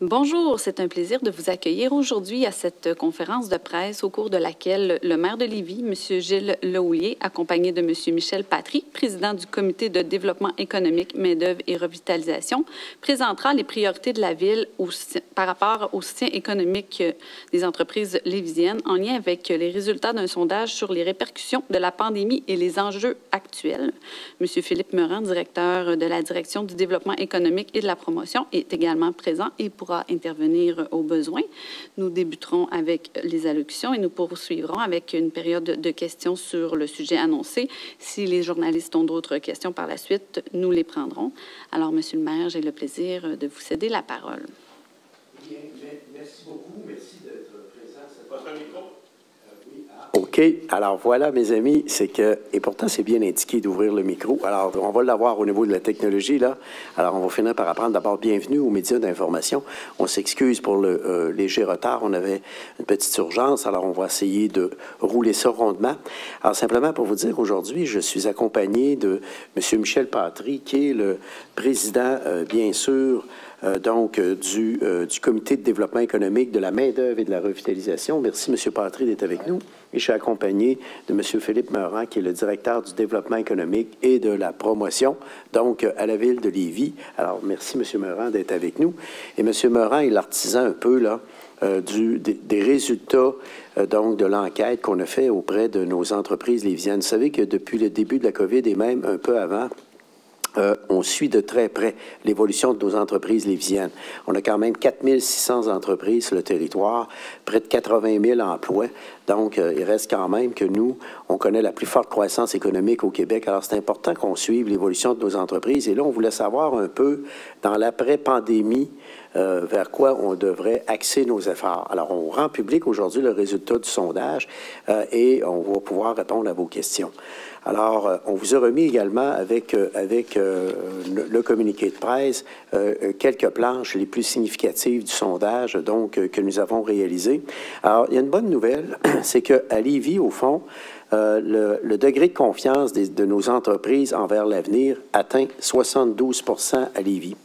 Bonjour, c'est un plaisir de vous accueillir aujourd'hui à cette conférence de presse au cours de laquelle le maire de Lévis, M. Gilles Lehouillier, accompagné de M. Michel Patry, président du Comité de développement économique, main-d'œuvre et revitalisation, présentera les priorités de la Ville par rapport au soutien économique des entreprises lévisiennes en lien avec les résultats d'un sondage sur les répercussions de la pandémie et les enjeux actuels. M. Philippe Meurant, directeur de la Direction du développement économique et de la promotion, est également présent et pourra intervenir au besoin. Nous débuterons avec les allocutions et nous poursuivrons avec une période de questions sur le sujet annoncé. Si les journalistes ont d'autres questions par la suite, nous les prendrons. Alors, Monsieur le maire, j'ai le plaisir de vous céder la parole. Bien, merci beaucoup. Merci d'être présent. C'est votre micro? Oui. OK. Alors voilà, mes amis, c'est que, et pourtant c'est bien indiqué d'ouvrir le micro. Alors, on va l'avoir au niveau de la technologie, là. Alors, on va finir par apprendre. D'abord, bienvenue aux médias d'information. On s'excuse pour le léger retard. On avait une petite urgence, alors on va essayer de rouler ça rondement. Alors, simplement pour vous dire, aujourd'hui, je suis accompagné de M. Michel Patry, qui est le président, bien sûr, du Comité de développement économique, de la main-d'œuvre et de la revitalisation. Merci, M. Patry, d'être avec nous. Et je suis accompagné de M. Philippe Meurant, qui est le directeur du développement économique et de la promotion, donc à la Ville de Lévis. Alors, merci, M. Meurant, d'être avec nous. Et M. Meurant est l'artisan un peu, là, des résultats donc de l'enquête qu'on a fait auprès de nos entreprises lévisiennes. Vous savez que depuis le début de la COVID et même un peu avant, on suit de très près l'évolution de nos entreprises lévisiennes. On a quand même 4 600 entreprises sur le territoire, près de 80 000 emplois. Donc, il reste quand même que nous, on connaît la plus forte croissance économique au Québec. Alors, c'est important qu'on suive l'évolution de nos entreprises. Et là, on voulait savoir un peu, dans l'après-pandémie, vers quoi on devrait axer nos efforts. Alors, on rend public aujourd'hui le résultat du sondage et on va pouvoir répondre à vos questions. Alors, on vous a remis également avec le communiqué de presse quelques planches les plus significatives du sondage donc que nous avons réalisé. Alors, il y a une bonne nouvelle, c'est qu'à Lévis, au fond, le degré de confiance de nos entreprises envers l'avenir atteint 72 % à Lévis.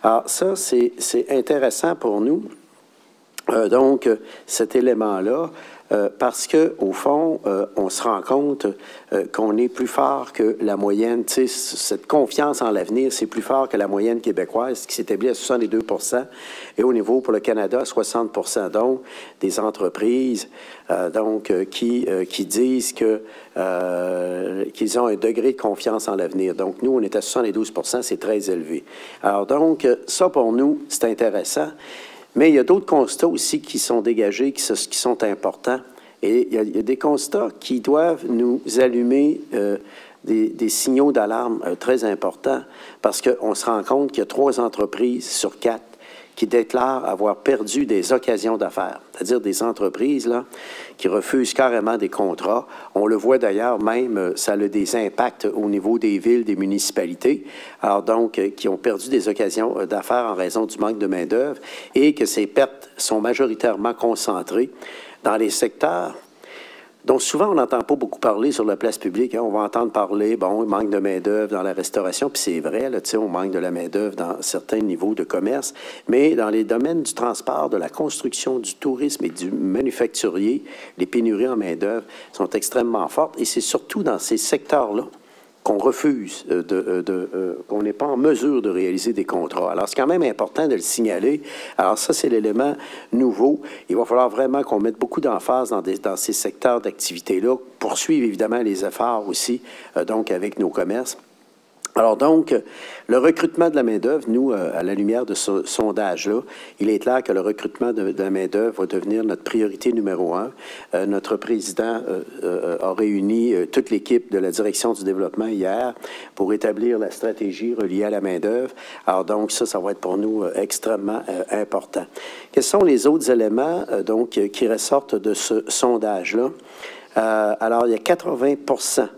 Alors, ça, c'est intéressant pour nous, donc, cet élément-là, parce que au fond, on se rend compte qu'on est plus fort que la moyenne. Tu sais, cette confiance en l'avenir, c'est plus fort que la moyenne québécoise, qui s'établit à 62 % et au niveau pour le Canada, à 60 %. Donc, des entreprises qui disent que qu'ils ont un degré de confiance en l'avenir. Donc, nous, on est à 72 %, c'est très élevé. Alors, donc, ça, pour nous, c'est intéressant. Mais il y a d'autres constats aussi qui sont dégagés, qui sont importants. Et il y a des constats qui doivent nous allumer des signaux d'alarme très importants parce qu'on se rend compte qu'il y a 3 entreprises sur 4 qui déclarent avoir perdu des occasions d'affaires, c'est-à-dire des entreprises là, qui refusent carrément des contrats. On le voit d'ailleurs même, ça a des impacts au niveau des villes, des municipalités, alors donc qui ont perdu des occasions d'affaires en raison du manque de main-d'œuvre et que ces pertes sont majoritairement concentrées dans les secteurs dont souvent on n'entend pas beaucoup parler sur la place publique. Hein. On va entendre parler, bon, il manque de main-d'œuvre dans la restauration, puis c'est vrai, là, tu sais, on manque de la main-d'œuvre dans certains niveaux de commerce, mais dans les domaines du transport, de la construction, du tourisme et du manufacturier, les pénuries en main-d'œuvre sont extrêmement fortes et c'est surtout dans ces secteurs-là qu'on refuse, qu'on n'est pas en mesure de réaliser des contrats. Alors, c'est quand même important de le signaler. Alors, ça, c'est l'élément nouveau. Il va falloir vraiment qu'on mette beaucoup d'emphase dans ces secteurs d'activité-là, poursuivre évidemment les efforts aussi, donc, avec nos commerces. Alors donc, le recrutement de la main-d'œuvre, nous, à la lumière de ce sondage-là, il est clair que le recrutement de la main-d'œuvre va devenir notre priorité numéro 1. Notre président a réuni toute l'équipe de la direction du développement hier pour établir la stratégie reliée à la main-d'œuvre. Alors donc, ça va être pour nous extrêmement important. Quels sont les autres éléments donc qui ressortent de ce sondage-là? Alors, il y a 80 %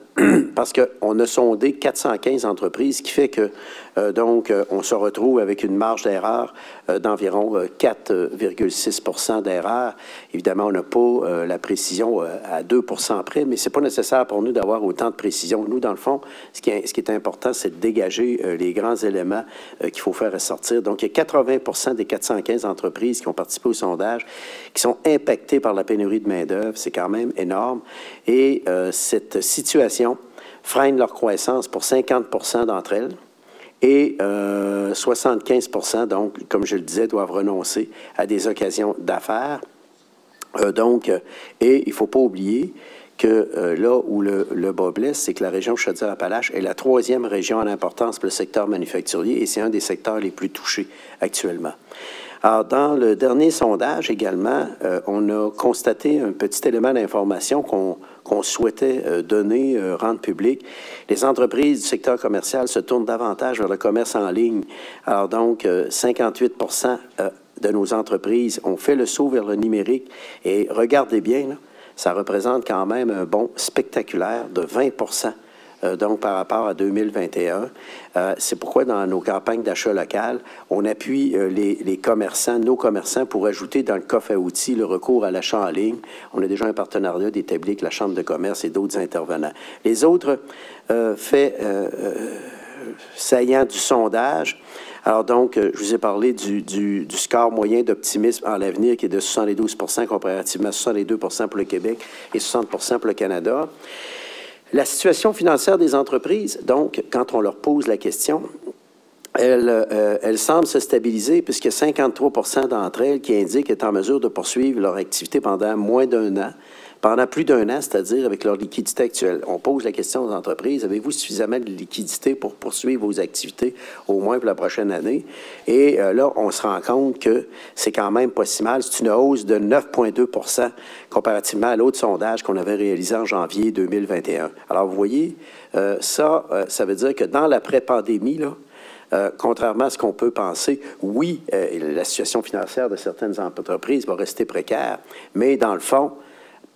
parce qu'on a sondé 415 entreprises, ce qui fait que Donc, on se retrouve avec une marge d'erreur d'environ 4,6 d'erreur. Évidemment, on n'a pas la précision à 2 près, mais ce n'est pas nécessaire pour nous d'avoir autant de précision. Nous, dans le fond, ce qui est important, c'est de dégager les grands éléments qu'il faut faire ressortir. Donc, il y a 80 des 415 entreprises qui ont participé au sondage qui sont impactées par la pénurie de main-d'œuvre. C'est quand même énorme. Et cette situation freine leur croissance pour 50 d'entre elles. Et 75 donc, comme je le disais, doivent renoncer à des occasions d'affaires. Et il ne faut pas oublier que là où le bas blesse, c'est que la région Chaudière-Appalaches est la 3e région en importance pour le secteur manufacturier et c'est un des secteurs les plus touchés actuellement. Alors, dans le dernier sondage également, on a constaté un petit élément d'information qu'on souhaitait donner, rendre public. Les entreprises du secteur commercial se tournent davantage vers le commerce en ligne. Alors donc, 58 de nos entreprises ont fait le saut vers le numérique. Et regardez bien, là, ça représente quand même un bond spectaculaire de 20 donc, par rapport à 2021, c'est pourquoi dans nos campagnes d'achat local, on appuie les commerçants, nos commerçants, pour ajouter dans le coffre à outils le recours à l'achat en ligne. On a déjà un partenariat établi avec la Chambre de commerce et d'autres intervenants. Les autres faits saillants du sondage. Alors donc, je vous ai parlé du score moyen d'optimisme en l'avenir qui est de 72 comparativement à 62 pour le Québec et 60 pour le Canada. La situation financière des entreprises, donc, quand on leur pose la question, elle semble se stabiliser puisque 53 d'entre elles qui indiquent être en mesure de poursuivre leur activité pendant moins d'un an, pendant plus d'un an, c'est-à-dire avec leur liquidité actuelle. On pose la question aux entreprises, avez-vous suffisamment de liquidité pour poursuivre vos activités au moins pour la prochaine année? Et là, on se rend compte que c'est quand même pas si mal. C'est une hausse de 9,2 comparativement à l'autre sondage qu'on avait réalisé en janvier 2021. Alors, vous voyez, ça veut dire que dans l'après-pandémie, là, contrairement à ce qu'on peut penser, oui, la situation financière de certaines entreprises va rester précaire, mais dans le fond,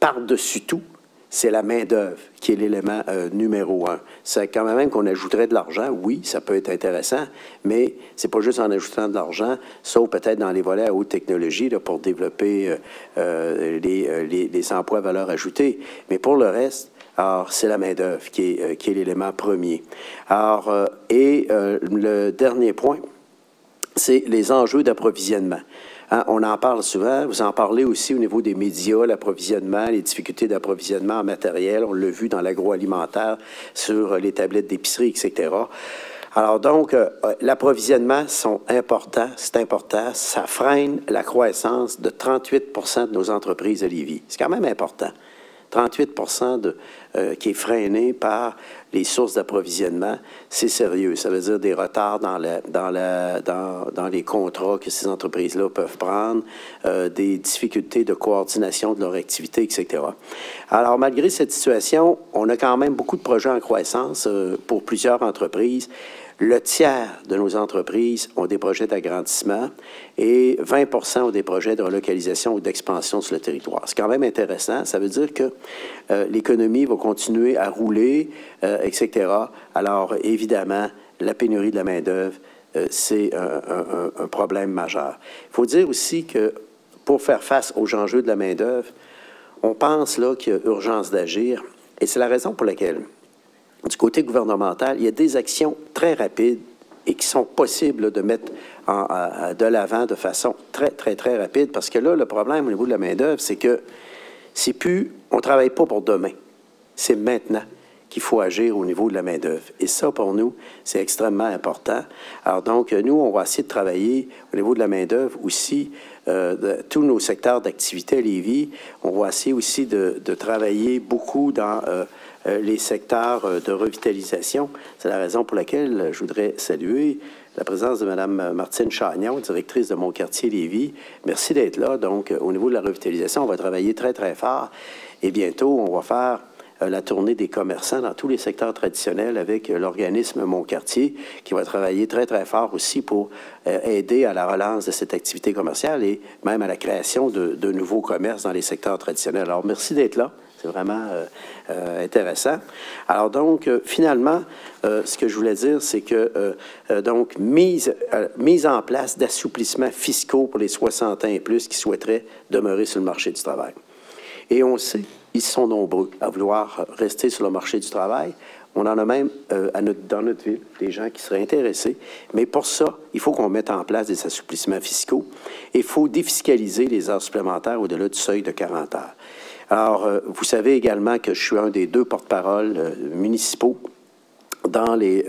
par-dessus tout, c'est la main-d'œuvre qui est l'élément numéro 1. C'est quand même qu'on ajouterait de l'argent, oui, ça peut être intéressant, mais c'est pas juste en ajoutant de l'argent, sauf peut-être dans les volets à haute technologie là, pour développer les emplois à valeur ajoutée. Mais pour le reste, alors, c'est la main-d'œuvre qui est l'élément premier. Alors, le dernier point, c'est les enjeux d'approvisionnement. Hein, on en parle souvent, vous en parlez aussi au niveau des médias, l'approvisionnement, les difficultés d'approvisionnement en matériel, on l'a vu dans l'agroalimentaire, sur les tablettes d'épicerie, etc. Alors donc, l'approvisionnement sont importants, c'est important, ça freine la croissance de 38 de nos entreprises à Lévis. C'est quand même important. 38 qui est freiné par les sources d'approvisionnement, c'est sérieux. Ça veut dire des retards dans les contrats que ces entreprises-là peuvent prendre, des difficultés de coordination de leur activité, etc. Alors, malgré cette situation, on a quand même beaucoup de projets en croissance pour plusieurs entreprises. Le tiers de nos entreprises ont des projets d'agrandissement et 20 ont des projets de relocalisation ou d'expansion sur le territoire. C'est quand même intéressant. Ça veut dire que l'économie va continuer à rouler, etc. Alors, évidemment, la pénurie de la main-d'œuvre, c'est un problème majeur. Il faut dire aussi que pour faire face aux enjeux de la main-d'œuvre, on pense là qu'il y a urgence d'agir et c'est la raison pour laquelle du côté gouvernemental, il y a des actions très rapides et qui sont possibles là, de mettre de l'avant de façon très, très, très rapide. Parce que là, le problème au niveau de la main-d'œuvre, c'est que c'est plus, on ne travaille pas pour demain. C'est maintenant qu'il faut agir au niveau de la main-d'œuvre. Et ça, pour nous, c'est extrêmement important. Alors donc, nous, on va essayer de travailler au niveau de la main-d'œuvre aussi, de tous nos secteurs d'activité à Lévis. On va essayer aussi de travailler beaucoup dans les secteurs de revitalisation. C'est la raison pour laquelle je voudrais saluer la présence de Mme Martine Chagnon, directrice de Mon Quartier Lévis. Merci d'être là. Donc, au niveau de la revitalisation, on va travailler très, très fort. Et bientôt, on va faire la tournée des commerçants dans tous les secteurs traditionnels avec l'organisme Mon Quartier, qui va travailler très, très fort aussi pour aider à la relance de cette activité commerciale et même à la création de nouveaux commerces dans les secteurs traditionnels. Alors, merci d'être là. C'est vraiment intéressant. Alors donc, finalement, ce que je voulais dire, c'est que, donc, mise en place d'assouplissements fiscaux pour les 60 ans et plus qui souhaiteraient demeurer sur le marché du travail. Et on sait, ils sont nombreux à vouloir rester sur le marché du travail. On en a même dans notre ville des gens qui seraient intéressés. Mais pour ça, il faut qu'on mette en place des assouplissements fiscaux. Il faut défiscaliser les heures supplémentaires au-delà du seuil de 40 heures. Alors, vous savez également que je suis un des 2 porte-parole municipaux dans les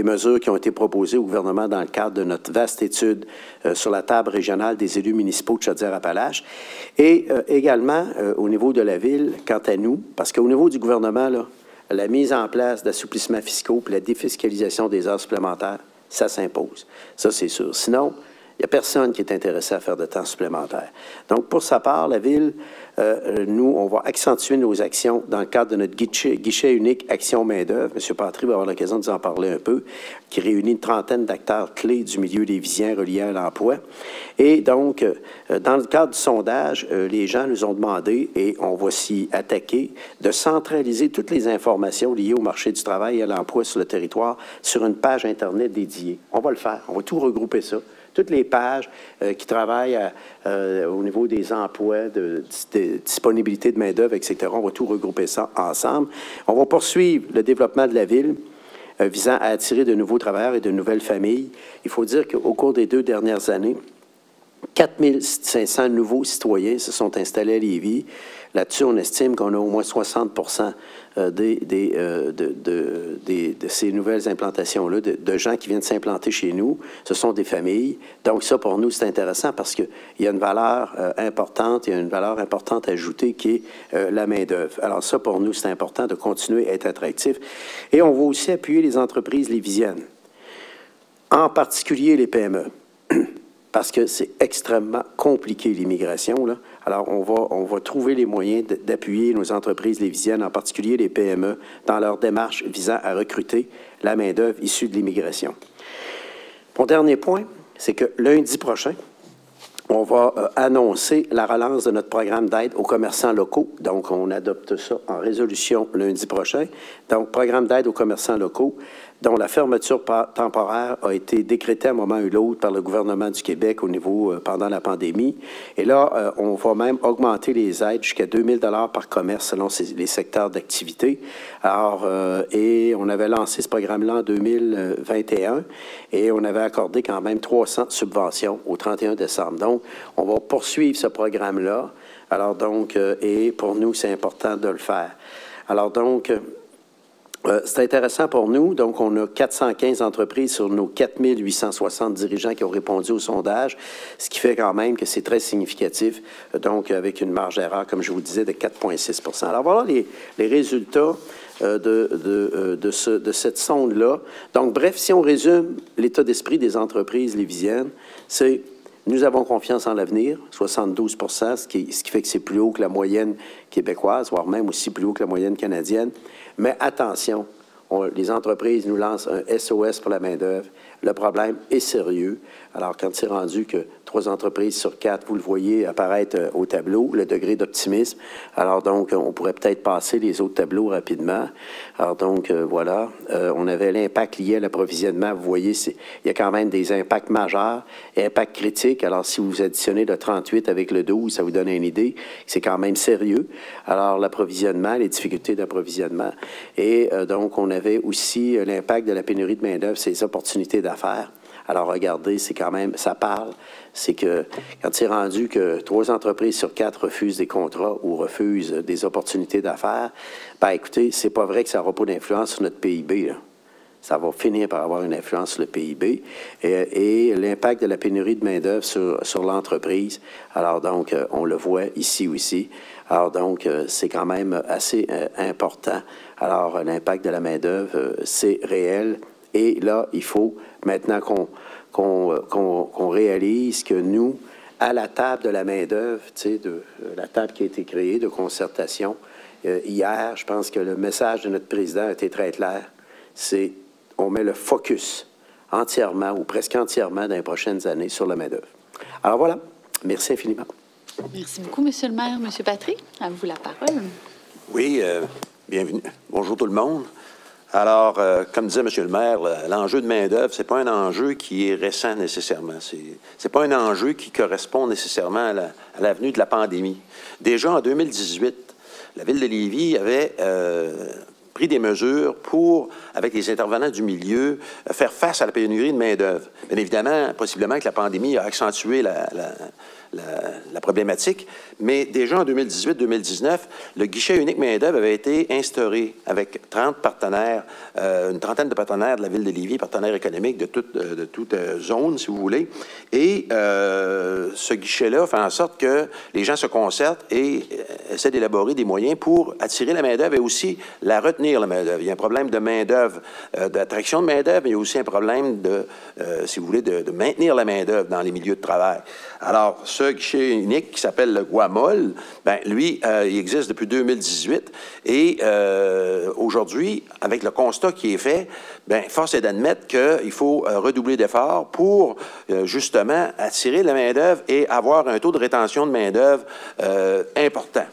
mesures qui ont été proposées au gouvernement dans le cadre de notre vaste étude sur la table régionale des élus municipaux de Chaudière-Appalaches. Et également, au niveau de la ville, quant à nous, parce qu'au niveau du gouvernement, là, la mise en place d'assouplissements fiscaux puis la défiscalisation des heures supplémentaires, ça s'impose. Ça, c'est sûr. Sinon, il n'y a personne qui est intéressé à faire de temps supplémentaire. Donc, pour sa part, la Ville, nous, on va accentuer nos actions dans le cadre de notre guichet unique Action main-d'œuvre. M. Patry va avoir l'occasion de vous en parler un peu, qui réunit une trentaine d'acteurs clés du milieu lévisien reliés à l'emploi. Et donc, dans le cadre du sondage, les gens nous ont demandé, et on va s'y attaquer, de centraliser toutes les informations liées au marché du travail et à l'emploi sur le territoire sur une page Internet dédiée. On va le faire. On va tout regrouper ça. Toutes les pages qui travaillent au niveau des emplois, de disponibilité de main-d'œuvre, etc. On va tout regrouper ça ensemble. On va poursuivre le développement de la ville visant à attirer de nouveaux travailleurs et de nouvelles familles. Il faut dire qu'au cours des 2 dernières années, 4 500 nouveaux citoyens se sont installés à Lévis. Là-dessus, on estime qu'on a au moins 60 de ces nouvelles implantations-là, de gens qui viennent s'implanter chez nous. Ce sont des familles. Donc ça, pour nous, c'est intéressant parce qu'il y a une valeur importante, il y a une valeur importante ajoutée qui est la main-d'œuvre. Alors ça, pour nous, c'est important de continuer à être attractif. Et on va aussi appuyer les entreprises lévisiennes, en particulier les PME. Parce que c'est extrêmement compliqué, l'immigration, là. Alors, on va trouver les moyens d'appuyer nos entreprises lévisiennes, en particulier les PME, dans leur démarche visant à recruter la main-d'œuvre issue de l'immigration. Mon dernier point, c'est que lundi prochain, on va annoncer la relance de notre programme d'aide aux commerçants locaux. Donc, on adopte ça en résolution lundi prochain. Donc, programme d'aide aux commerçants locaux, dont la fermeture temporaire a été décrétée à un moment ou l'autre par le gouvernement du Québec au niveau pendant la pandémie. Et là, on va même augmenter les aides jusqu'à 2 000 $ par commerce selon les secteurs d'activité. Alors, et on avait lancé ce programme-là en 2021 et on avait accordé quand même 300 subventions au 31 décembre. Donc, on va poursuivre ce programme-là. Alors donc, et pour nous, c'est important de le faire. Alors donc, c'est intéressant pour nous. Donc, on a 415 entreprises sur nos 4 860 dirigeants qui ont répondu au sondage, ce qui fait quand même que c'est très significatif, donc avec une marge d'erreur, comme je vous disais, de 4,6 %. Alors, voilà les résultats de cette sonde-là. Donc, bref, si on résume l'état d'esprit des entreprises lévisiennes, c'est nous avons confiance en l'avenir, 72 %, ce qui fait que c'est plus haut que la moyenne québécoise, voire même aussi plus haut que la moyenne canadienne. Mais attention, les entreprises nous lancent un SOS pour la main-d'œuvre. Le problème est sérieux. Alors, quand c'est rendu que 3 entreprises sur 4, vous le voyez apparaître au tableau, le degré d'optimisme, alors donc, on pourrait peut-être passer les autres tableaux rapidement. Alors donc, voilà, on avait l'impact lié à l'approvisionnement. Vous voyez, il y a quand même des impacts majeurs et impacts critiques. Alors, si vous additionnez le 38 avec le 12, ça vous donne une idée. C'est quand même sérieux. Alors, l'approvisionnement, les difficultés d'approvisionnement. Et donc, on avait aussi l'impact de la pénurie de main-d'œuvre, ces opportunités d'affaires. Alors, regardez, c'est quand même, ça parle. C'est que quand c'est rendu que 3 entreprises sur 4 refusent des contrats ou refusent des opportunités d'affaires, bien, écoutez, c'est pas vrai que ça n'aura pas d'influence sur notre PIB, là. Ça va finir par avoir une influence sur le PIB et l'impact de la pénurie de main-d'œuvre sur l'entreprise. Alors donc, on le voit ici aussi. Alors donc, c'est quand même assez important. Alors, l'impact de la main-d'œuvre, c'est réel. Et là, il faut maintenant qu'on réalise que nous, à la table de la main-d'œuvre, tu sais, de la table qui a été créée de concertation, hier, je pense que le message de notre président a été très clair. C'est on met le focus entièrement ou presque entièrement dans les prochaines années sur la main-d'œuvre. Alors voilà, merci infiniment. Merci beaucoup, Monsieur le maire. Monsieur Patry, à vous la parole. Oui, bienvenue. Bonjour tout le monde. Alors, comme disait Monsieur le maire, l'enjeu de main-d'œuvre, ce n'est pas un enjeu qui est récent nécessairement. C'est pas un enjeu qui correspond nécessairement à l'avenue de la pandémie. Déjà en 2018, la Ville de Lévis avait pris des mesures pour, avec les intervenants du milieu, faire face à la pénurie de main-d'œuvre. Bien évidemment, possiblement que la pandémie a accentué la problématique, mais déjà en 2018-2019, le guichet unique main-d'œuvre avait été instauré avec 30 partenaires, une trentaine de partenaires de la Ville de Lévis, partenaires économiques de toute zone, si vous voulez. Et ce guichet-là fait en sorte que les gens se concertent et essaient d'élaborer des moyens pour attirer la main-d'œuvre et aussi la retenir, la main-d'œuvre. Il y a un problème de main-d'œuvre, d'attraction de main-d'œuvre, mais il y a aussi un problème de, si vous voulez, de maintenir la main-d'œuvre dans les milieux de travail. Alors, ce guichet unique qui s'appelle le Guamol, bien, lui, il existe depuis 2018 et aujourd'hui, avec le constat qui est fait, bien, force est d'admettre qu'il faut redoubler d'efforts pour justement attirer la main-d'œuvre et avoir un taux de rétention de main-d'œuvre important.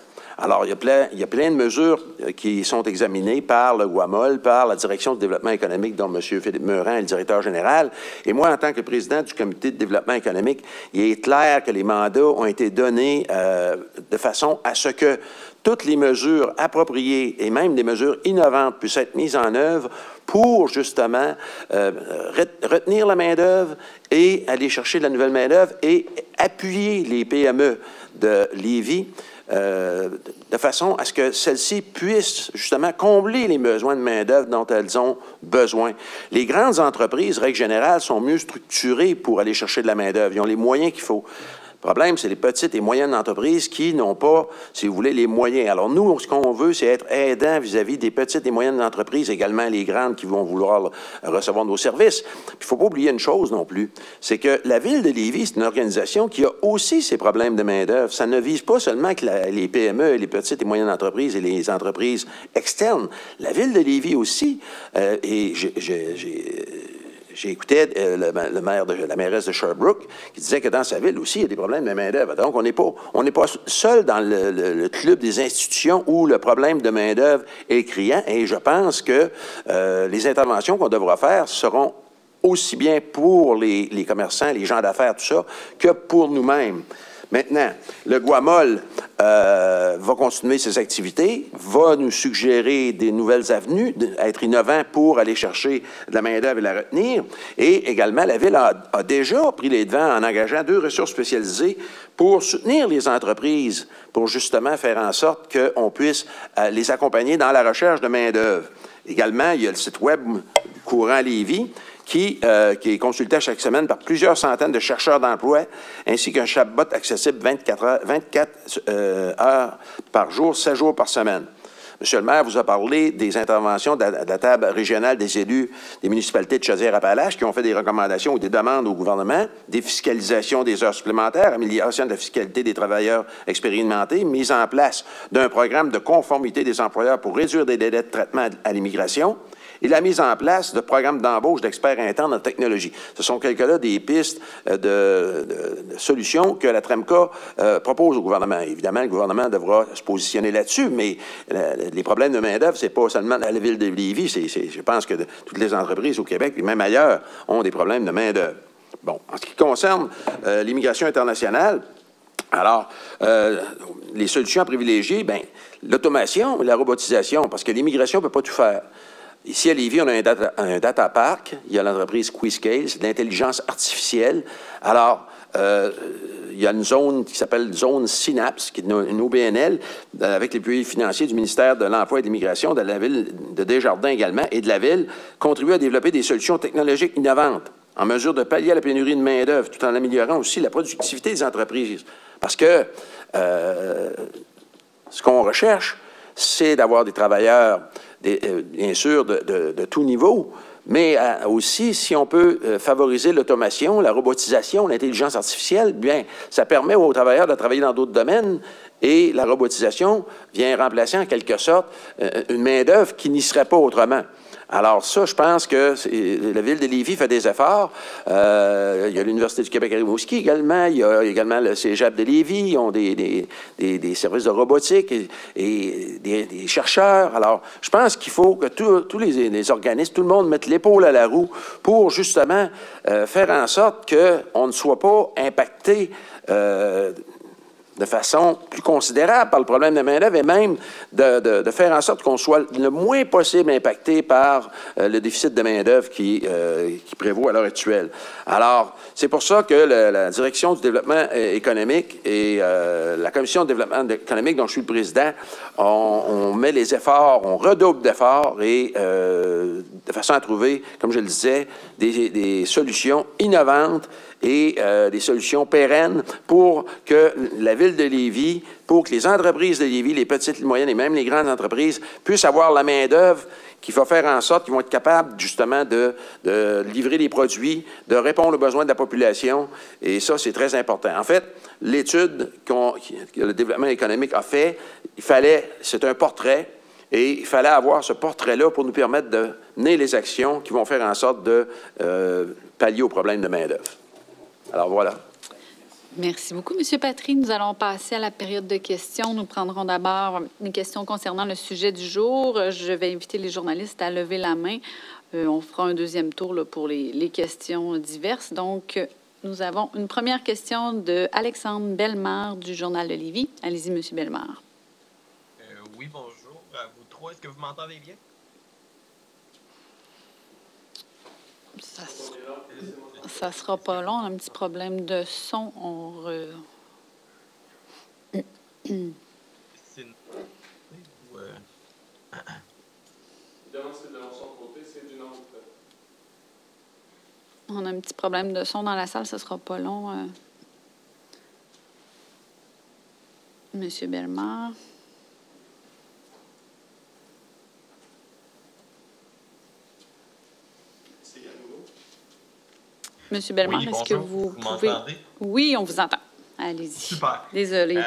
Alors, il y a plein de mesures qui sont examinées par le Guamol, par la Direction du développement économique, dont M. Philippe Meurant est le directeur général. Et moi, en tant que président du comité de développement économique, il est clair que les mandats ont été donnés de façon à ce que toutes les mesures appropriées et même des mesures innovantes puissent être mises en œuvre pour, justement, retenir la main-d'œuvre et aller chercher de la nouvelle main-d'œuvre et appuyer les PME de Lévis de façon à ce que celles-ci puissent justement combler les besoins de main-d'œuvre dont elles ont besoin. Les grandes entreprises, règle générale, sont mieux structurées pour aller chercher de la main-d'œuvre. Ils ont les moyens qu'il faut. Le problème, c'est les petites et moyennes entreprises qui n'ont pas, si vous voulez, les moyens. Alors nous, ce qu'on veut, c'est être aidant vis-à-vis des petites et moyennes entreprises, également les grandes qui vont vouloir recevoir nos services. Puis, il ne faut pas oublier une chose non plus, c'est que la Ville de Lévis, c'est une organisation qui a aussi ses problèmes de main-d'œuvre. Ça ne vise pas seulement que les PME, les petites et moyennes entreprises et les entreprises externes. La Ville de Lévis aussi, et j'écoutais la mairesse de Sherbrooke qui disait que dans sa ville aussi, il y a des problèmes de main-d'œuvre. Donc, on n'est pas seul dans le club des institutions où le problème de main-d'œuvre est criant. Et je pense que les interventions qu'on devra faire seront aussi bien pour les commerçants, les gens d'affaires, tout ça, que pour nous-mêmes. Maintenant, le Guamol va continuer ses activités, va nous suggérer des nouvelles avenues, être innovant pour aller chercher de la main-d'œuvre et la retenir. Et également, la Ville a déjà pris les devants en engageant 2 ressources spécialisées pour soutenir les entreprises, pour justement faire en sorte qu'on puisse les accompagner dans la recherche de main-d'œuvre. Également, il y a le site Web Courant Lévis, qui est consulté chaque semaine par plusieurs centaines de chercheurs d'emploi, ainsi qu'un chatbot accessible 24 heures par jour, 7 jours par semaine. Monsieur le maire vous a parlé des interventions de la table régionale des élus des municipalités de Chaudière-Appalaches qui ont fait des recommandations ou des demandes au gouvernement, défiscalisation des heures supplémentaires, amélioration de la fiscalité des travailleurs expérimentés, mise en place d'un programme de conformité des employeurs pour réduire des délais de traitement à l'immigration, et la mise en place de programmes d'embauche d'experts internes en technologie. Ce sont quelques-là des pistes de solutions que la TREMCA propose au gouvernement. Évidemment, le gouvernement devra se positionner là-dessus, mais les problèmes de main-d'œuvre, c'est pas seulement à la Ville de Lévis. Je pense que toutes les entreprises au Québec, et même ailleurs, ont des problèmes de main-d'œuvre. Bon, en ce qui concerne l'immigration internationale, alors, les solutions à privilégier, bien, l'automation et la robotisation, parce que l'immigration ne peut pas tout faire. Ici, à Lévis, on a un data park. Il y a l'entreprise QuizScale, c'est de l'intelligence artificielle. Alors, il y a une zone qui s'appelle zone Synapse, qui est une OBNL, avec les appui financiers du ministère de l'Emploi et de l'Immigration, de la Ville de Desjardins également, et de la Ville, contribue à développer des solutions technologiques innovantes en mesure de pallier à la pénurie de main-d'œuvre, tout en améliorant aussi la productivité des entreprises. Parce que ce qu'on recherche, c'est d'avoir des travailleurs, bien sûr, de tout niveau, Mais aussi, si on peut favoriser l'automation, la robotisation, l'intelligence artificielle, bien, ça permet aux travailleurs de travailler dans d'autres domaines et la robotisation vient remplacer en quelque sorte une main-d'œuvre qui n'y serait pas autrement. Alors ça, je pense que la Ville de Lévis fait des efforts. Il y a l'Université du Québec à Rimouski également. Il y a également le Cégep de Lévis. Ils ont des services de robotique et des chercheurs. Alors, je pense qu'il faut que tous les organismes, tout le monde mette l'épaule à la roue pour justement faire en sorte qu'on ne soit pas impacté de façon plus considérable par le problème de main-d'œuvre et même de faire en sorte qu'on soit le moins possible impacté par le déficit de main-d'œuvre qui prévaut à l'heure actuelle. Alors, c'est pour ça que la Direction du développement économique et la Commission de développement économique, dont je suis le président, on met les efforts, on redouble d'efforts et de façon à trouver, comme je le disais, des solutions innovantes et des solutions pérennes pour que la Ville de Lévis, pour que les entreprises de Lévis, les petites, les moyennes et même les grandes entreprises puissent avoir la main-d'œuvre qui va faire en sorte qu'ils vont être capables justement de livrer des produits, de répondre aux besoins de la population. Et ça, c'est très important. En fait, l'étude que le développement économique a fait, c'est un portrait. Et il fallait avoir ce portrait-là pour nous permettre de mener les actions qui vont faire en sorte de pallier aux problèmes de main-d'œuvre. Alors voilà. Merci beaucoup, M. Patry. Nous allons passer à la période de questions. Nous prendrons d'abord les questions concernant le sujet du jour. Je vais inviter les journalistes à lever la main. On fera un deuxième tour là, pour les questions diverses. Donc, nous avons une première question de Alexandre Bellemare du Journal de Lévis. Allez-y, M. Bellemare. Oui, bonjour à vous trois. Est-ce que vous m'entendez bien? Ça sera pas long. On a un petit problème de son. On a un petit problème de son dans la salle. Ça sera pas long. Monsieur Bellemare. Monsieur Bellemare, oui, est-ce que vous pouvez... Oui, on vous entend. Allez-y. Super. Désolé.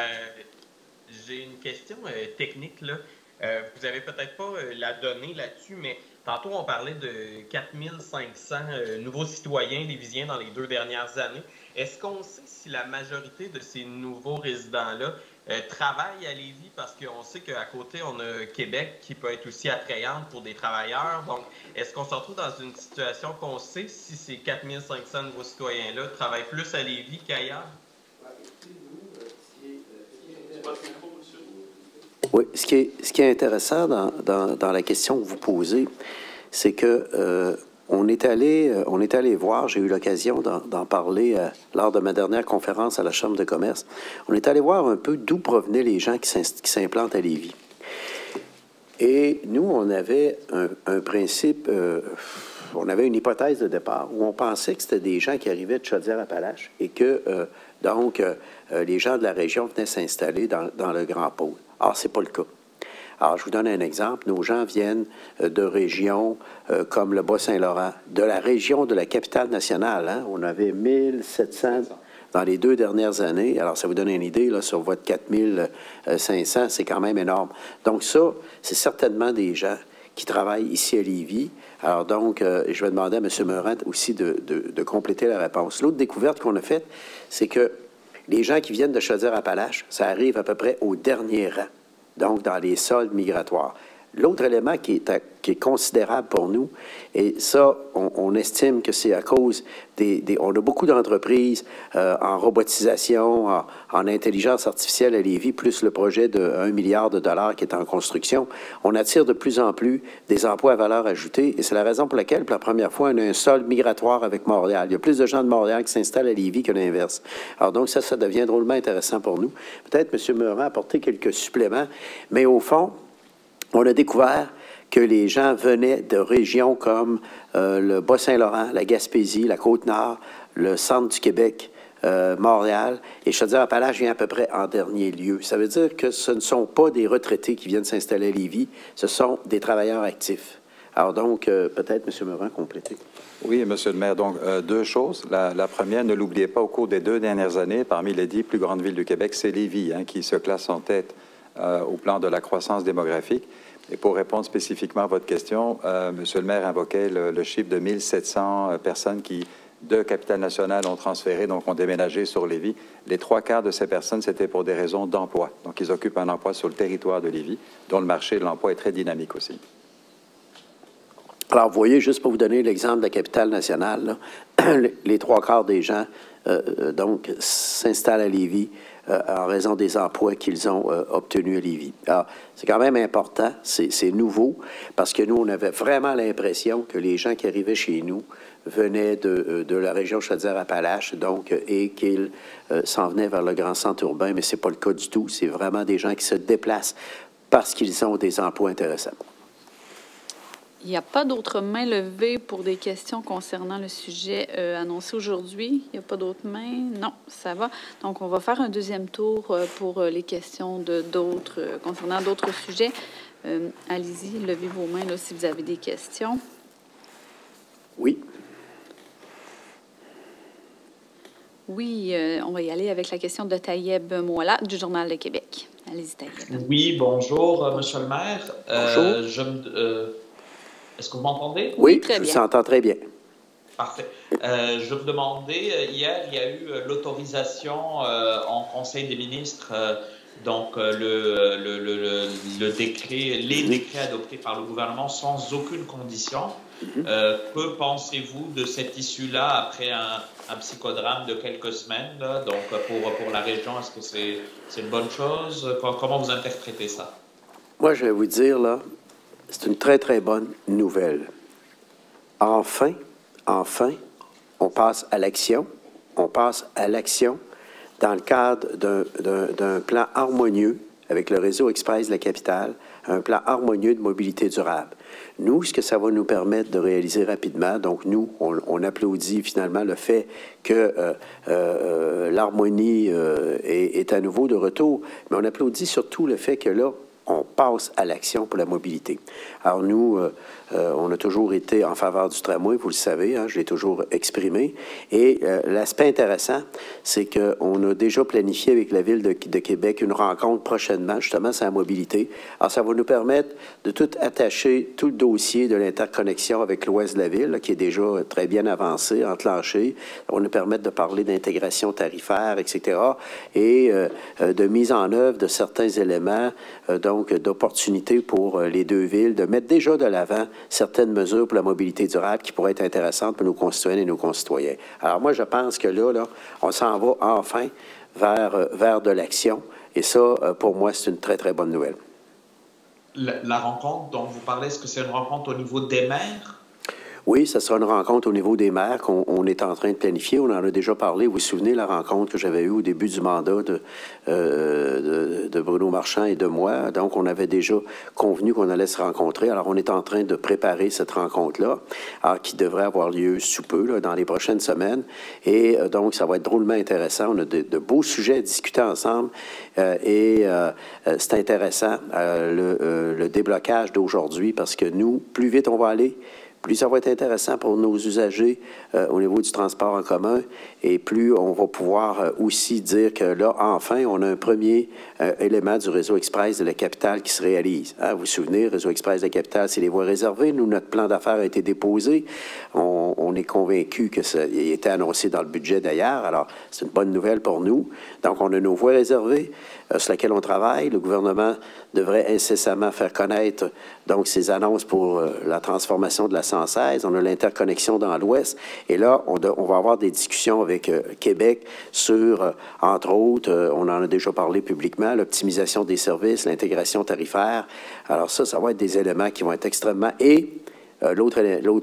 J'ai une question technique, là. Vous n'avez peut-être pas la donnée là-dessus, mais tantôt, on parlait de 4500 nouveaux citoyens lévisiens dans les 2 dernières années. Est-ce qu'on sait si la majorité de ces nouveaux résidents-là travaillent à Lévis? Parce qu'on sait qu'à côté, on a Québec qui peut être aussi attrayante pour des travailleurs. Donc, est-ce qu'on se retrouve dans une situation qu'on sait si ces 4500 nouveaux citoyens-là travaillent plus à Lévis qu'ailleurs? Oui, ce qui est intéressant dans la question que vous posez, c'est que on est allé voir, j'ai eu l'occasion d'en parler lors de ma dernière conférence à la Chambre de commerce, on est allé voir un peu d'où provenaient les gens qui s'implantent à Lévis. Et nous, on avait un principe, on avait une hypothèse de départ où on pensait que c'était des gens qui arrivaient de Chaudière-Appalaches et que, donc, les gens de la région venaient s'installer dans le Grand Pôle. Or, ce n'est pas le cas. Alors, je vous donne un exemple. Nos gens viennent de régions comme le Bas-Saint-Laurent, de la région de la capitale nationale. Hein? On avait 1700 dans les 2 dernières années. Alors, ça vous donne une idée, là, sur votre 4500, c'est quand même énorme. Donc, ça, c'est certainement des gens qui travaillent ici à Lévis. Alors, donc, je vais demander à M. Meurant aussi de compléter la réponse. L'autre découverte qu'on a faite, c'est que les gens qui viennent de Chaudière-Appalaches, ça arrive à peu près au dernier rang, donc dans les soldes migratoires. L'autre élément qui est considérable pour nous, et ça, on estime que c'est à cause on a beaucoup d'entreprises en robotisation, en intelligence artificielle à Lévis, plus le projet de 1 milliard de dollars qui est en construction. On attire de plus en plus des emplois à valeur ajoutée, et c'est la raison pour laquelle, pour la première fois, on a un solde migratoire avec Montréal. Il y a plus de gens de Montréal qui s'installent à Lévis que l'inverse. Alors donc, ça devient drôlement intéressant pour nous. Peut-être, M. Meurant a apporté quelques suppléments, mais au fond, on a découvert que les gens venaient de régions comme le Bas-Saint-Laurent, la Gaspésie, la Côte-Nord, le centre du Québec, Montréal, et Chaudière-Appalaches vient à peu près en dernier lieu. Ça veut dire que ce ne sont pas des retraités qui viennent s'installer à Lévis, ce sont des travailleurs actifs. Alors donc, peut-être, M. Meurant, compléter. Oui, Monsieur le maire. Donc, deux choses. La première, ne l'oubliez pas, au cours des 2 dernières années, parmi les 10 plus grandes villes du Québec, c'est Lévis qui se classe en tête au plan de la croissance démographique. Et pour répondre spécifiquement à votre question, Monsieur le maire invoquait le chiffre de 1700 personnes qui, de Capitale-Nationale, ont transféré, donc ont déménagé sur Lévis. Les 3/4 de ces personnes, c'était pour des raisons d'emploi. Donc, ils occupent un emploi sur le territoire de Lévis, dont le marché de l'emploi est très dynamique aussi. Alors, vous voyez, juste pour vous donner l'exemple de la Capitale-Nationale, les 3/4 des gens, donc, s'installent à Lévis en raison des emplois qu'ils ont obtenus à Lévis. Alors, c'est quand même important, c'est nouveau, parce que nous, on avait vraiment l'impression que les gens qui arrivaient chez nous venaient de la région Chaudière-Appalaches, donc, et qu'ils s'en venaient vers le grand centre urbain, mais ce n'est pas le cas du tout. C'est vraiment des gens qui se déplacent parce qu'ils ont des emplois intéressants. Il n'y a pas d'autres mains levées pour des questions concernant le sujet annoncé aujourd'hui. Il n'y a pas d'autres mains? Non, ça va. Donc, on va faire un deuxième tour pour les questions concernant d'autres sujets. Allez-y, levez vos mains là, si vous avez des questions. Oui. Oui, on va y aller avec la question de Taïeb Mouala du Journal de Québec. Allez-y, Taïeb. Oui, bonjour, Monsieur le maire. Bonjour. Est-ce que vous m'entendez? Oui, très bien. Je vous entends très bien. Parfait. Je me demandais, hier, il y a eu l'autorisation en Conseil des ministres, donc les décrets adoptés par le gouvernement sans aucune condition. Que pensez-vous de cette issue-là après un psychodrame de quelques semaines, là, donc pour la région? Est-ce que c'est une bonne chose? Comment vous interprétez ça? Moi, je vais vous dire, là, c'est une très, très bonne nouvelle. Enfin, on passe à l'action. On passe à l'action dans le cadre d'un plan harmonieux avec le réseau express de la capitale, un plan harmonieux de mobilité durable. Nous, ce que ça va nous permettre de réaliser rapidement, donc nous, on applaudit finalement le fait que l'harmonie est à nouveau de retour, mais on applaudit surtout le fait que là, on passe à l'action pour la mobilité. Alors nous, on a toujours été en faveur du tramway, vous le savez, je l'ai toujours exprimé. Et l'aspect intéressant, c'est qu'on a déjà planifié avec la Ville de Québec une rencontre prochainement, justement, sur la mobilité. Alors ça va nous permettre de tout attacher, tout le dossier de l'interconnexion avec l'ouest de la Ville, là, qui est déjà très bien avancé, enclenché. Ça va nous permettre de parler d'intégration tarifaire, etc. Et de mise en œuvre de certains éléments, donc d'opportunités pour les deux villes, de mettre déjà de l'avant certaines mesures pour la mobilité durable qui pourraient être intéressantes pour nos concitoyennes et nos concitoyens. Alors moi, je pense que là on s'en va enfin vers de l'action. Et ça, pour moi, c'est une très, très bonne nouvelle. La rencontre dont vous parlez, est-ce que c'est une rencontre au niveau des maires? Oui, ça sera une rencontre au niveau des maires qu'on est en train de planifier. On en a déjà parlé. Vous vous souvenez la rencontre que j'avais eue au début du mandat de Bruno Marchand et de moi. Donc, on avait déjà convenu qu'on allait se rencontrer. Alors, on est en train de préparer cette rencontre-là, qui devrait avoir lieu sous peu, là, dans les prochaines semaines. Et donc, ça va être drôlement intéressant. On a de beaux sujets à discuter ensemble. C'est intéressant, le déblocage d'aujourd'hui, parce que nous, plus vite on va aller, plus ça va être intéressant pour nos usagers au niveau du transport en commun et plus on va pouvoir aussi dire que là, enfin, on a un premier élément du réseau express de la capitale qui se réalise. Vous vous souvenez, le réseau express de la capitale, c'est les voies réservées. Nous, notre plan d'affaires a été déposé. On est convaincu que ça a été annoncé dans le budget d'ailleurs. Alors, c'est une bonne nouvelle pour nous. Donc, on a nos voies réservées sur lesquelles on travaille. Le gouvernement devrait incessamment faire connaître donc ces annonces pour la transformation de la 116. On a l'interconnexion dans l'Ouest. Et là, on va avoir des discussions avec Québec sur, entre autres, on en a déjà parlé publiquement, l'optimisation des services, l'intégration tarifaire. Alors ça va être des éléments qui vont être extrêmement... Et l'autre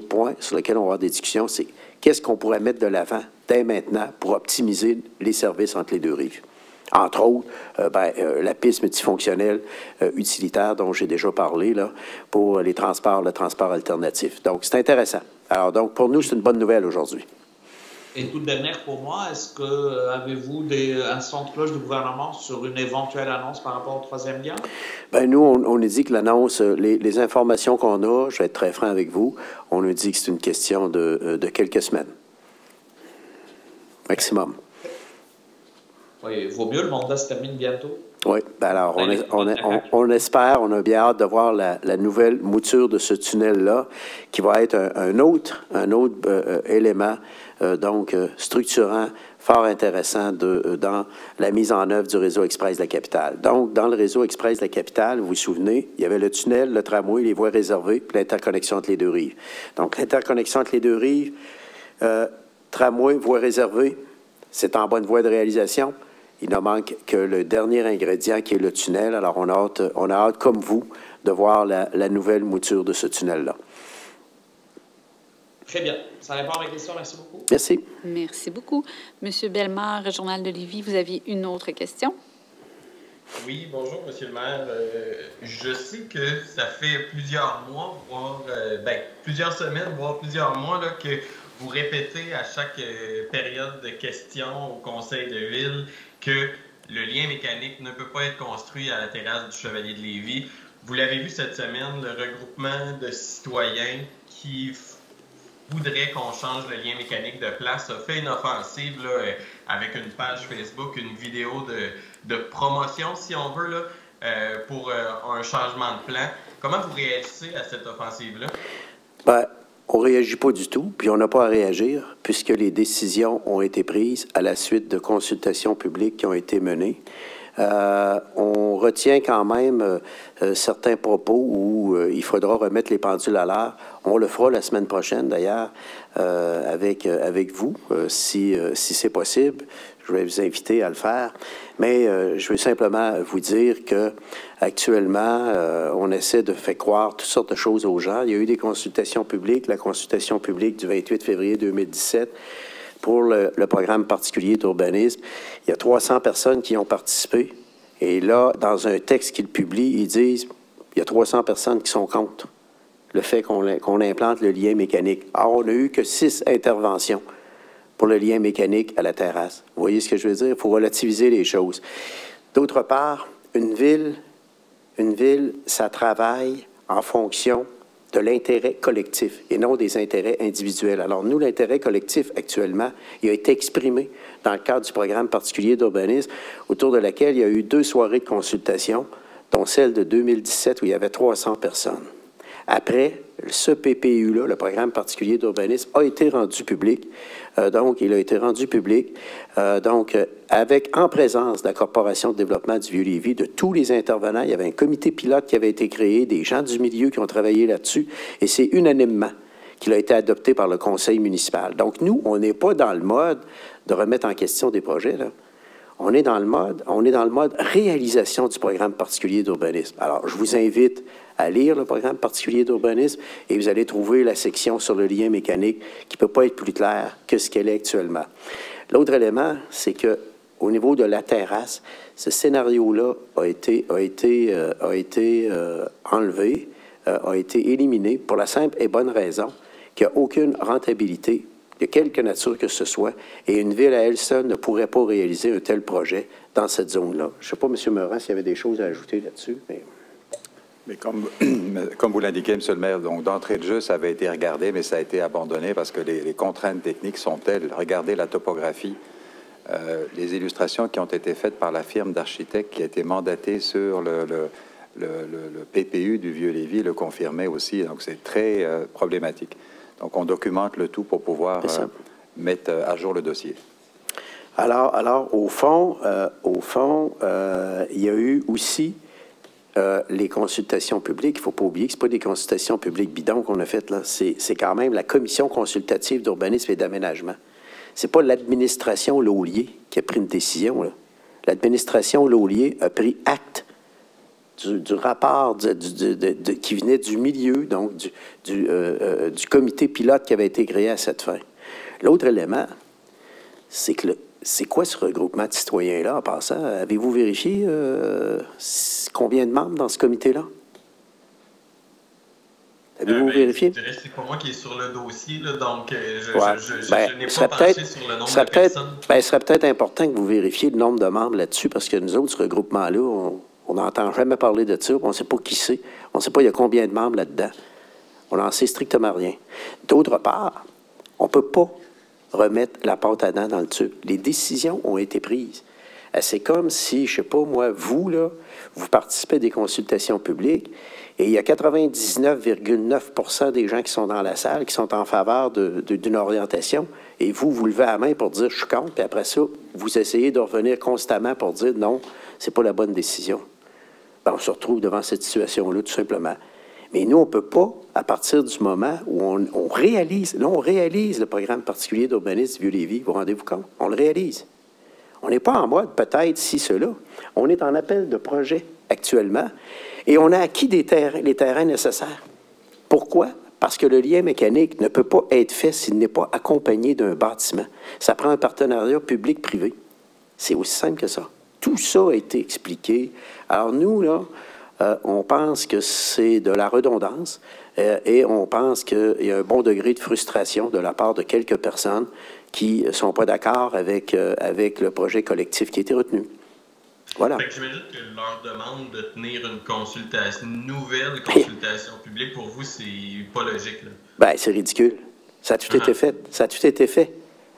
point sur lequel on va avoir des discussions, c'est qu'est-ce qu'on pourrait mettre de l'avant dès maintenant pour optimiser les services entre les deux rives. Entre autres, la piste multifonctionnelle utilitaire dont j'ai déjà parlé là, pour le transport alternatif. Donc, c'est intéressant. Alors, donc, pour nous, c'est une bonne nouvelle aujourd'hui. Et toute dernière pour moi, est-ce que avez-vous un son de cloche du gouvernement sur une éventuelle annonce par rapport au troisième lien? Bien, nous, on nous dit que l'annonce, les informations qu'on a, je vais être très franc avec vous, on nous dit que c'est une question de quelques semaines. Maximum. Oui, il vaut mieux, le mandat se termine bientôt. Oui, bien alors, on espère, on a bien hâte de voir la nouvelle mouture de ce tunnel-là, qui va être un autre élément, structurant, fort intéressant dans la mise en œuvre du réseau express de la capitale. Donc, dans le réseau express de la capitale, vous vous souvenez, il y avait le tunnel, le tramway, les voies réservées, puis l'interconnexion entre les deux rives. Donc, l'interconnexion entre les deux rives, tramway, voies réservées, c'est en bonne voie de réalisation. Il ne manque que le dernier ingrédient qui est le tunnel. Alors, on a hâte, comme vous, de voir la nouvelle mouture de ce tunnel-là. Très bien. Ça répond à ma question. Merci beaucoup. Merci. Merci beaucoup. Monsieur Bellemare, Journal de Lévis, vous aviez une autre question? Oui, bonjour, Monsieur le maire. Je sais que ça fait plusieurs mois, voire plusieurs semaines, voire plusieurs mois là, que vous répétez à chaque période de questions au Conseil de ville que le lien mécanique ne peut pas être construit à la terrasse du Chevalier de Lévis. Vous l'avez vu cette semaine, le regroupement de citoyens qui voudraient qu'on change le lien mécanique de place a fait une offensive là, avec une page Facebook, une vidéo de promotion, si on veut, là, pour un changement de plan. Comment vous réagissez à cette offensive-là? Bien, on ne réagit pas du tout, puis on n'a pas à réagir, puisque les décisions ont été prises à la suite de consultations publiques qui ont été menées. On retient quand même certains propos où il faudra remettre les pendules à l'heure. On le fera la semaine prochaine, d'ailleurs, avec vous, si c'est possible. Je vais vous inviter à le faire. Mais je veux simplement vous dire que actuellement, on essaie de faire croire toutes sortes de choses aux gens. Il y a eu des consultations publiques, la consultation publique du 28 février 2017 pour le programme particulier d'urbanisme. Il y a 300 personnes qui ont participé. Et là, dans un texte qu'ils publient, ils disent il y a 300 personnes qui sont contre le fait qu'on implante le lien mécanique. Alors, on n'a eu que 6 interventions pour le lien mécanique à la terrasse. Vous voyez ce que je veux dire? Il faut relativiser les choses. D'autre part, une ville, ça travaille en fonction de l'intérêt collectif et non des intérêts individuels. Alors, nous, l'intérêt collectif, actuellement, il a été exprimé dans le cadre du programme particulier d'urbanisme, autour de laquelle il y a eu 2 soirées de consultation, dont celle de 2017, où il y avait 300 personnes. Après, ce PPU-là, le programme particulier d'urbanisme, a été rendu public. Il a été rendu public, en présence de la Corporation de développement du Vieux-Lévis, de tous les intervenants. Il y avait un comité pilote qui avait été créé, des gens du milieu qui ont travaillé là-dessus, et c'est unanimement qu'il a été adopté par le conseil municipal. Donc, nous, on n'est pas dans le mode de remettre en question des projets, là. On est dans le mode réalisation du programme particulier d'urbanisme. Alors, je vous invite à lire le programme particulier d'urbanisme et vous allez trouver la section sur le lien mécanique qui ne peut pas être plus claire que ce qu'elle est actuellement. L'autre élément, c'est que au niveau de la terrasse, ce scénario-là a été enlevé, a été éliminé pour la simple et bonne raison qu'il n'y a aucune rentabilité de quelque nature que ce soit, et une ville à elle seule ne pourrait pas réaliser un tel projet dans cette zone-là. Je ne sais pas, M. Meurant, s'il y avait des choses à ajouter là-dessus. Mais comme vous l'indiquez, M. le maire, donc d'entrée de jeu, ça avait été regardé, mais ça a été abandonné parce que les contraintes techniques sont telles. Regardez la topographie, les illustrations qui ont été faites par la firme d'architectes qui a été mandatée sur le PPU du Vieux-Lévis le confirmait aussi, donc c'est très problématique. Donc, on documente le tout pour pouvoir mettre à jour le dossier. Alors au fond, il y a eu aussi les consultations publiques. Il ne faut pas oublier que ce pas des consultations publiques bidons qu'on a faites, là. C'est quand même la Commission consultative d'urbanisme et d'aménagement. Ce n'est pas l'administration Laulier qui a pris une décision, là. L'administration Laulier a pris acte du rapport qui venait du milieu, donc du comité pilote qui avait été créé à cette fin. L'autre élément, c'est que c'est quoi ce regroupement de citoyens-là en passant? Avez-vous vérifié combien de membres dans ce comité-là? Avez-vous vérifié? Je dirais que c'est pas moi qui est sur le dossier, là, donc je n'ai serait pas penché sur le nombre de personnes. Il serait peut-être important que vous vérifiez le nombre de membres là-dessus, parce que nous autres, ce regroupement-là, on n'entend jamais parler de ça, on ne sait pas qui c'est, on ne sait pas il y a combien de membres là-dedans. On n'en sait strictement rien. D'autre part, on ne peut pas remettre la pâte à dents dans le tube. Les décisions ont été prises. C'est comme si, je ne sais pas moi, vous, là, vous participez à des consultations publiques et il y a 99,9 % des gens qui sont dans la salle qui sont en faveur d'une orientation et vous levez la main pour dire « je suis contre » puis après ça, vous essayez de revenir constamment pour dire « non, c'est pas la bonne décision ». Ben, on se retrouve devant cette situation-là, tout simplement. Mais nous, on ne peut pas, à partir du moment où on réalise le programme particulier d'urbanisme du Vieux-Lévis, vous rendez-vous compte? On le réalise. On n'est pas en mode peut-être si, cela. On est en appel de projet actuellement et on a acquis les terrains nécessaires. Pourquoi? Parce que le lien mécanique ne peut pas être fait s'il n'est pas accompagné d'un bâtiment. Ça prend un partenariat public-privé. C'est aussi simple que ça. Tout ça a été expliqué. Alors nous, là, on pense que c'est de la redondance et on pense qu'il y a un bon degré de frustration de la part de quelques personnes qui ne sont pas d'accord avec le projet collectif qui a été retenu. Voilà. J'imagine que leur demande de tenir une nouvelle consultation publique, pour vous, c'est pas logique. Bien, c'est ridicule. Ça a tout été fait. Ça a tout été fait.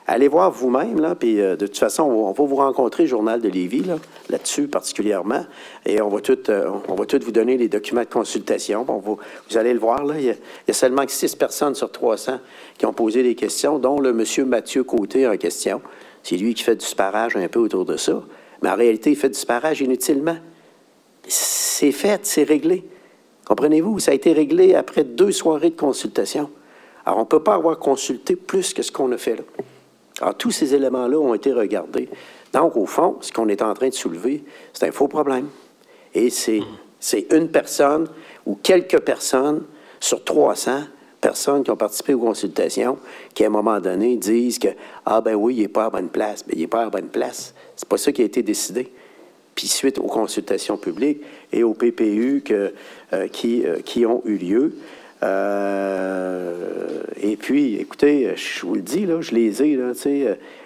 Allez voir vous-même, là, puis de toute façon, on va vous rencontrer, Journal de Lévis, là-dessus particulièrement, et on va tout vous donner les documents de consultation. Bon, vous allez le voir, là, il y a seulement 6 personnes sur 300 qui ont posé des questions, dont le monsieur Mathieu Côté en question. C'est lui qui fait du sparage un peu autour de ça. Mais en réalité, il fait du sparage inutilement. C'est fait, c'est réglé. Comprenez-vous? Ça a été réglé après 2 soirées de consultation. Alors, on ne peut pas avoir consulté plus que ce qu'on a fait là. Alors, tous ces éléments-là ont été regardés. Donc, au fond, ce qu'on est en train de soulever, c'est un faux problème. Et c'est une personne ou quelques personnes sur 300 personnes qui ont participé aux consultations qui, à un moment donné, disent que « Ah, ben oui, il n'est pas à bonne place. » Bien, il n'est pas à bonne place. C'est pas ça qui a été décidé. Puis, suite aux consultations publiques et aux PPU qui ont eu lieu, et puis, écoutez, je vous le dis, là, je les ai, là,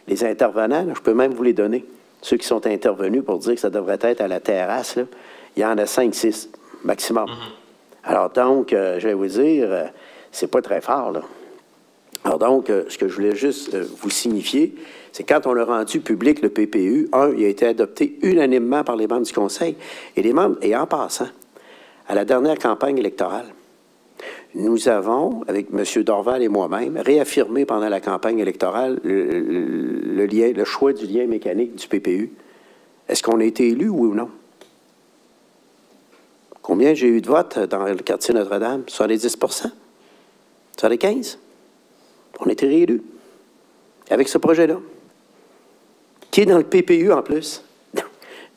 les intervenants, là, je peux même vous les donner. Ceux qui sont intervenus pour dire que ça devrait être à la terrasse, là, il y en a 5-6 maximum. Alors donc, je vais vous dire, c'est pas très fort, là. Alors donc, ce que je voulais juste vous signifier, c'est quand on a rendu public le PPU, il a été adopté unanimement par les membres du Conseil. Et les membres, et en passant, à la dernière campagne électorale, nous avons, avec M. Dorval et moi-même, réaffirmé pendant la campagne électorale le choix du lien mécanique du PPU. Est-ce qu'on a été élu, oui ou non? Combien j'ai eu de votes dans le quartier Notre-Dame? 70 75 On a été réélus avec ce projet-là, qui est dans le PPU en plus.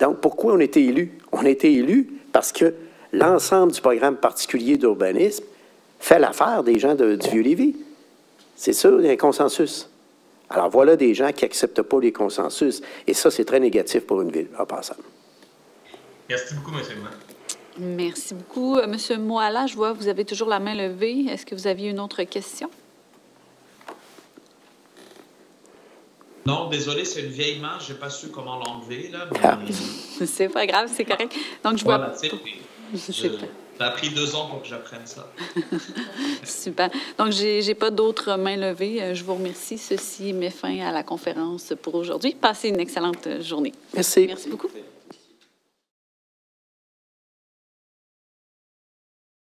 Donc, pourquoi on a été élus? On a été élus parce que l'ensemble du programme particulier d'urbanisme fait l'affaire des gens du Vieux-Lévis. C'est sûr, il y a un consensus. Alors, voilà des gens qui n'acceptent pas les consensus. Et ça, c'est très négatif pour une ville, en passant. Merci beaucoup, M. le maire. Merci beaucoup. M. Moala, je vois que vous avez toujours la main levée. Est-ce que vous aviez une autre question? Non, désolé, c'est une vieille main. Je n'ai pas su comment l'enlever, là. Mais... C'est pas grave, c'est correct. Donc, je vois... Ça a pris 2 ans pour que j'apprenne ça. Super. Donc, j'ai pas d'autres mains levées. Je vous remercie. Ceci met fin à la conférence pour aujourd'hui. Passez une excellente journée. Merci. Merci beaucoup.